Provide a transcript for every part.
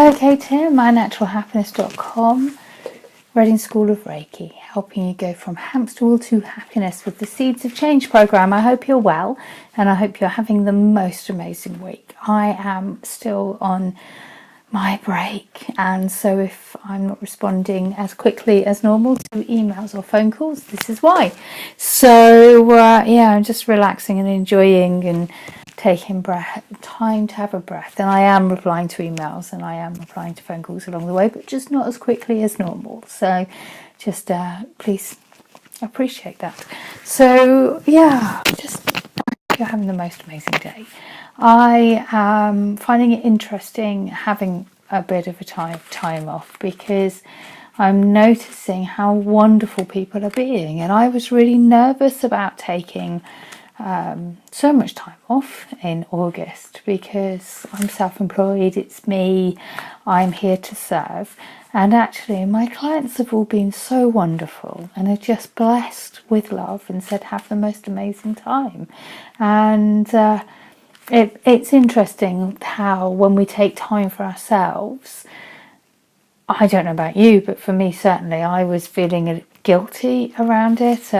Okay, Tim, mynaturalhappiness.com, Reading School of Reiki, helping you go from hamster wheel to happiness with the Seeds of Change program. I hope you're well, and I hope you're having the most amazing week. I am still on my break, and so if I'm not responding as quickly as normal to emails or phone calls, this is why. So I'm just relaxing and enjoying and taking time to have a breath, and I am replying to emails and I am replying to phone calls along the way, but just not as quickly as normal. So just please appreciate that. So just you're having the most amazing day. I am finding it interesting having a bit of a time off, because I'm noticing how wonderful people are being, and I was really nervous about taking so much time off in August, because I'm self-employed, it's me, I'm here to serve, and actually my clients have all been so wonderful and are just blessed with love and said have the most amazing time. And it's interesting how when we take time for ourselves, I don't know about you, but for me certainly I was feeling guilty around it,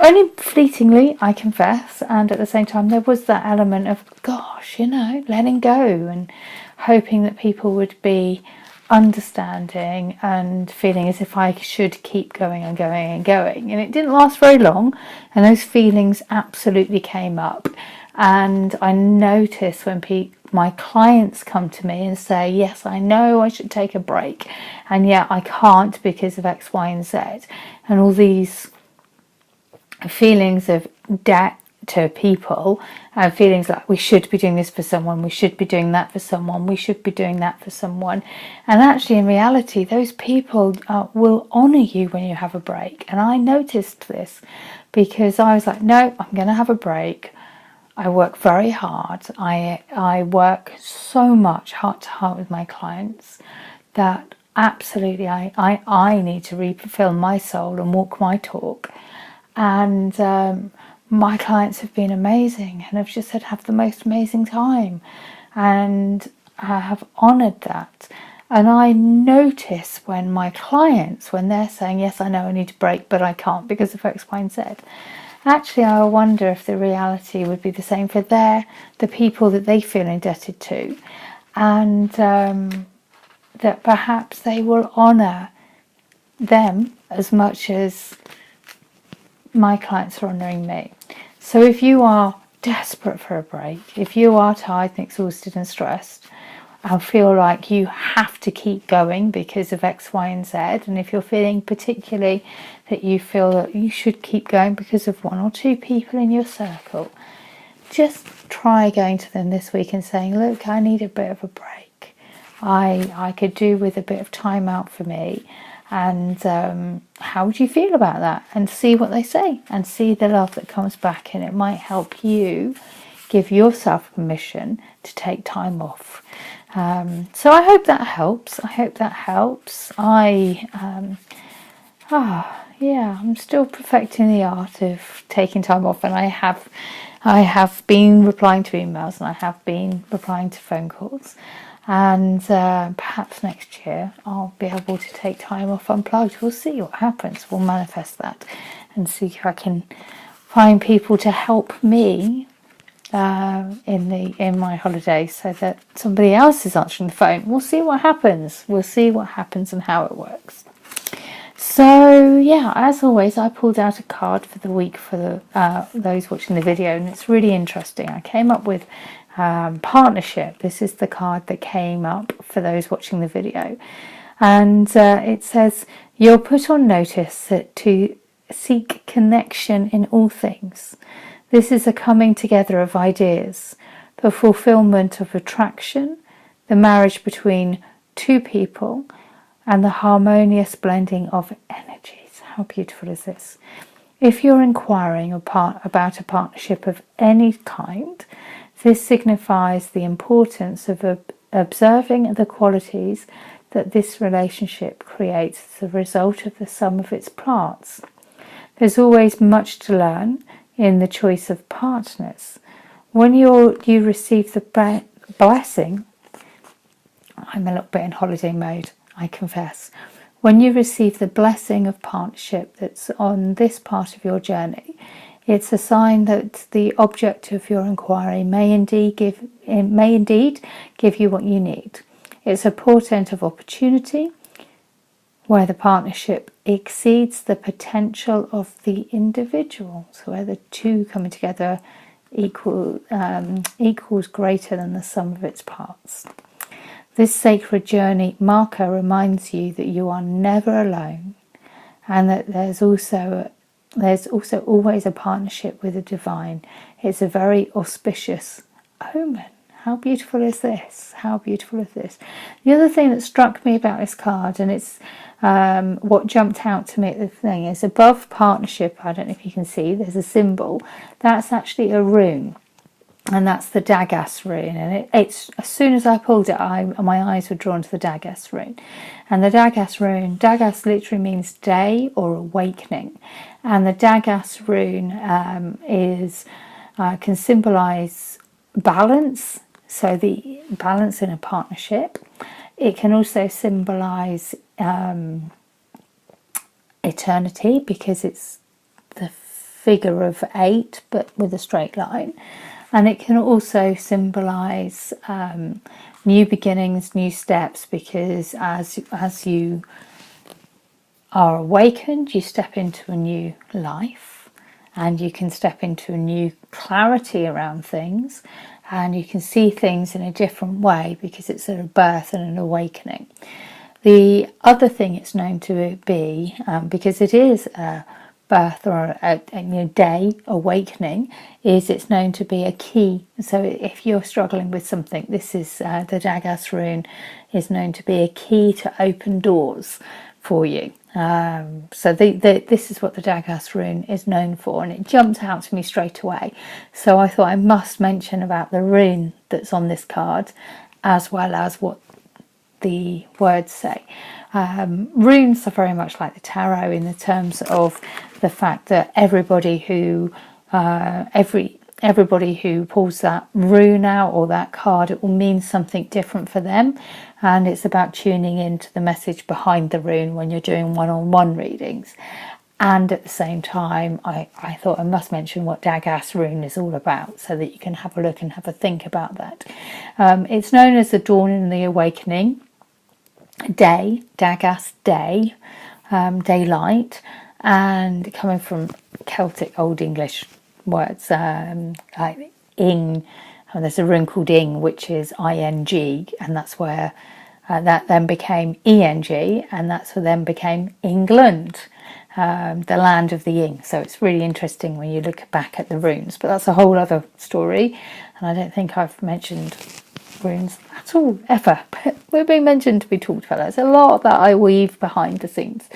only fleetingly, I confess, and at the same time there was that element of, gosh, letting go and hoping that people would be understanding and feeling as if I should keep going and going and going. And it didn't last very long, and those feelings absolutely came up. And I notice when my clients come to me and say, yes, I know I should take a break, and yet I can't because of X, Y, and Z, and all these feelings of debt to people, and feelings like we should be doing this for someone, we should be doing that for someone, we should be doing that for someone. And actually in reality those people will honour you when you have a break. And I noticed this because I was like, no, I'm going to have a break. I work very hard. I work so much heart to heart with my clients that absolutely I need to refill my soul and walk my talk. And my clients have been amazing and have just said have the most amazing time, and I have honoured that. And I notice when my clients, when they're saying, yes, I know I need to break, but I can't because of X, Y, and Z, actually I wonder if the reality would be the same for the people that they feel indebted to, and that perhaps they will honour them as much as my clients are honouring me. So if you are desperate for a break, if you are tired and exhausted and stressed and feel like you have to keep going because of X, Y, and Z, and if you're feeling particularly that you feel that you should keep going because of one or two people in your circle, just try going to them this week and saying, look, I need a bit of a break. I could do with a bit of time out for me. And how would you feel about that? And see what they say and see the love that comes back, and it might help you give yourself permission to take time off. So I hope that helps. I'm still perfecting the art of taking time off, and I have been replying to emails and I have been replying to phone calls. And perhaps next year I'll be able to take time off unplugged. We'll see what happens. We'll manifest that and see if I can find people to help me in my holidays, so that somebody else is answering the phone. We'll see what happens. We'll see what happens and how it works. So as always, I pulled out a card for the week for those watching the video, and it's really interesting. I came up with partnership. This is the card that came up for those watching the video, and it says, you're put on notice that to seek connection in all things. This is a coming together of ideas, the fulfillment of attraction, the marriage between two people, and the harmonious blending of energies. How beautiful is this? If you're inquiring about a partnership of any kind, this signifies the importance of observing the qualities that this relationship creates as a result of the sum of its parts. There's always much to learn in the choice of partners. When you receive the blessing I'm a little bit in holiday mode, I confess. When you receive the blessing of partnership that's on this part of your journey, it's a sign that the object of your inquiry may indeed give you what you need. It's a portent of opportunity where the partnership exceeds the potential of the individual. So where the two coming together equals greater than the sum of its parts. This sacred journey marker reminds you that you are never alone, and that there's also always a partnership with the divine. It's a very auspicious omen. How beautiful is this? How beautiful is this? The other thing that struck me about this card, and it's what jumped out to me at the thing, is above partnership, I don't know if you can see, there's a symbol. That's actually a rune. And that's the Dagas rune, and it's as soon as I pulled it, my eyes were drawn to the Dagas rune. And the Dagas rune, Dagas literally means day or awakening, and the Dagas rune can symbolise balance, so the balance in a partnership. It can also symbolise eternity, because it's the figure of 8 but with a straight line. And it can also symbolise new beginnings, new steps, because as you are awakened, you step into a new life, and you can step into a new clarity around things, and you can see things in a different way, because it's a birth and an awakening. The other thing it's known to be, because it is a birth or a day awakening, is it's known to be a key. So if you're struggling with something, this is the Dagas rune is known to be a key to open doors for you. So this is what the Dagas rune is known for, and it jumped out to me straight away. So I thought I must mention about the rune that's on this card, as well as what the words say. Runes are very much like the tarot in the terms of the fact that everybody who pulls that rune out or that card, it will mean something different for them, and it's about tuning into the message behind the rune when you're doing one-on-one readings. And at the same time, I thought I must mention what Dagas rune is all about, so that you can have a look and have a think about that. It's known as the dawn and the awakening day, Dagas day, daylight, and coming from Celtic Old English words like ing, and there's a rune called ing, which is ing, and that's where that then became eng, and that's what then became England, the land of the ing. So it's really interesting when you look back at the runes, but that's a whole other story, and I don't think I've mentioned runes at all ever, but we're being mentioned to be talked about. There's a lot that I weave behind the scenes,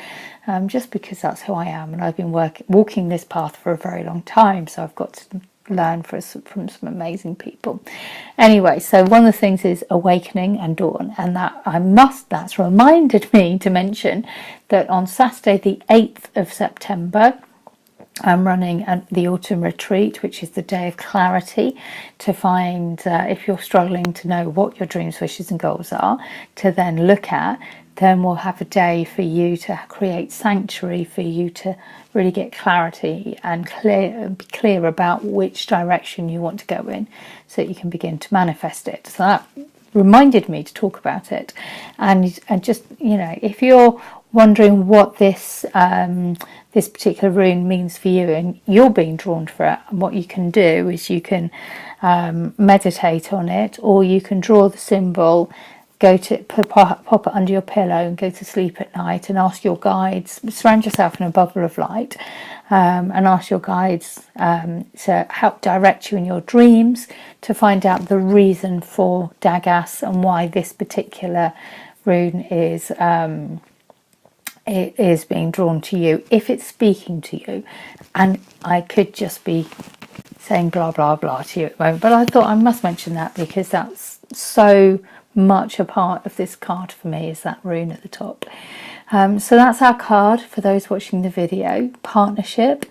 just because that's who I am, and I've been walking this path for a very long time, so I've got to learn from some amazing people. Anyway, so one of the things is awakening and dawn, and that's reminded me to mention that on Saturday the 8th of September I'm running the autumn retreat, which is the day of clarity, to find if you're struggling to know what your dreams, wishes and goals are, to then look at. Then we'll have a day for you to create sanctuary, for you to really get clarity and be clear about which direction you want to go in, so that you can begin to manifest it. So that reminded me to talk about it. And just, if you're wondering what this particular rune means for you, and you're being drawn for it, what you can do is you can meditate on it, or you can draw the symbol, pop it under your pillow and go to sleep at night, and ask your guides, surround yourself in a bubble of light, and ask your guides to help direct you in your dreams, to find out the reason for Dagas and why this particular rune is being drawn to you, if it's speaking to you. And I could just be saying blah blah blah to you at the moment, but I thought I must mention that, because that's so much a part of this card for me, is that rune at the top. So that's our card for those watching the video, partnership.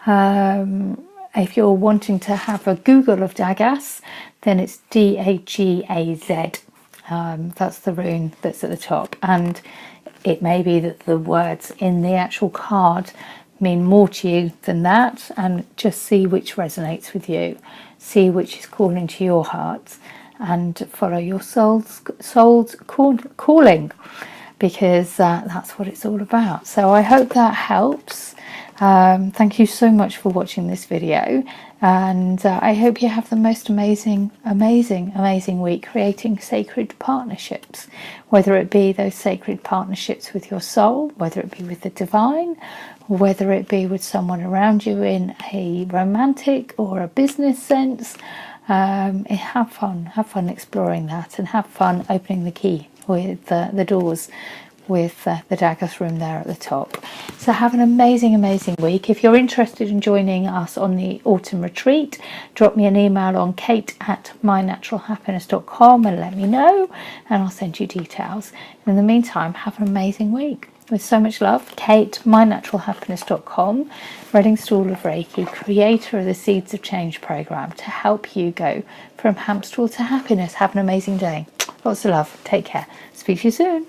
If you're wanting to have a Google of Dagas, then it's Dagaz. That's the rune that's at the top, and it may be that the words in the actual card mean more to you than that, and just see which resonates with you, see which is calling to your heart, and follow your soul's calling, because that's what it's all about. So I hope that helps. Thank you so much for watching this video, and I hope you have the most amazing week creating sacred partnerships, whether it be those sacred partnerships with your soul, whether it be with the divine, whether it be with someone around you in a romantic or a business sense. Have fun exploring that, and have fun opening the key with the doors with the Daggers room there at the top. So have an amazing week. If you're interested in joining us on the autumn retreat, drop me an email on kate@mynaturalhappiness.com and let me know, and I'll send you details. In the meantime, have an amazing week. With so much love, Kate, mynaturalhappiness.com, Reading School of Reiki, creator of the Seeds of Change program, to help you go from hamster wheel to happiness. Have an amazing day. Lots of love. Take care. Speak to you soon.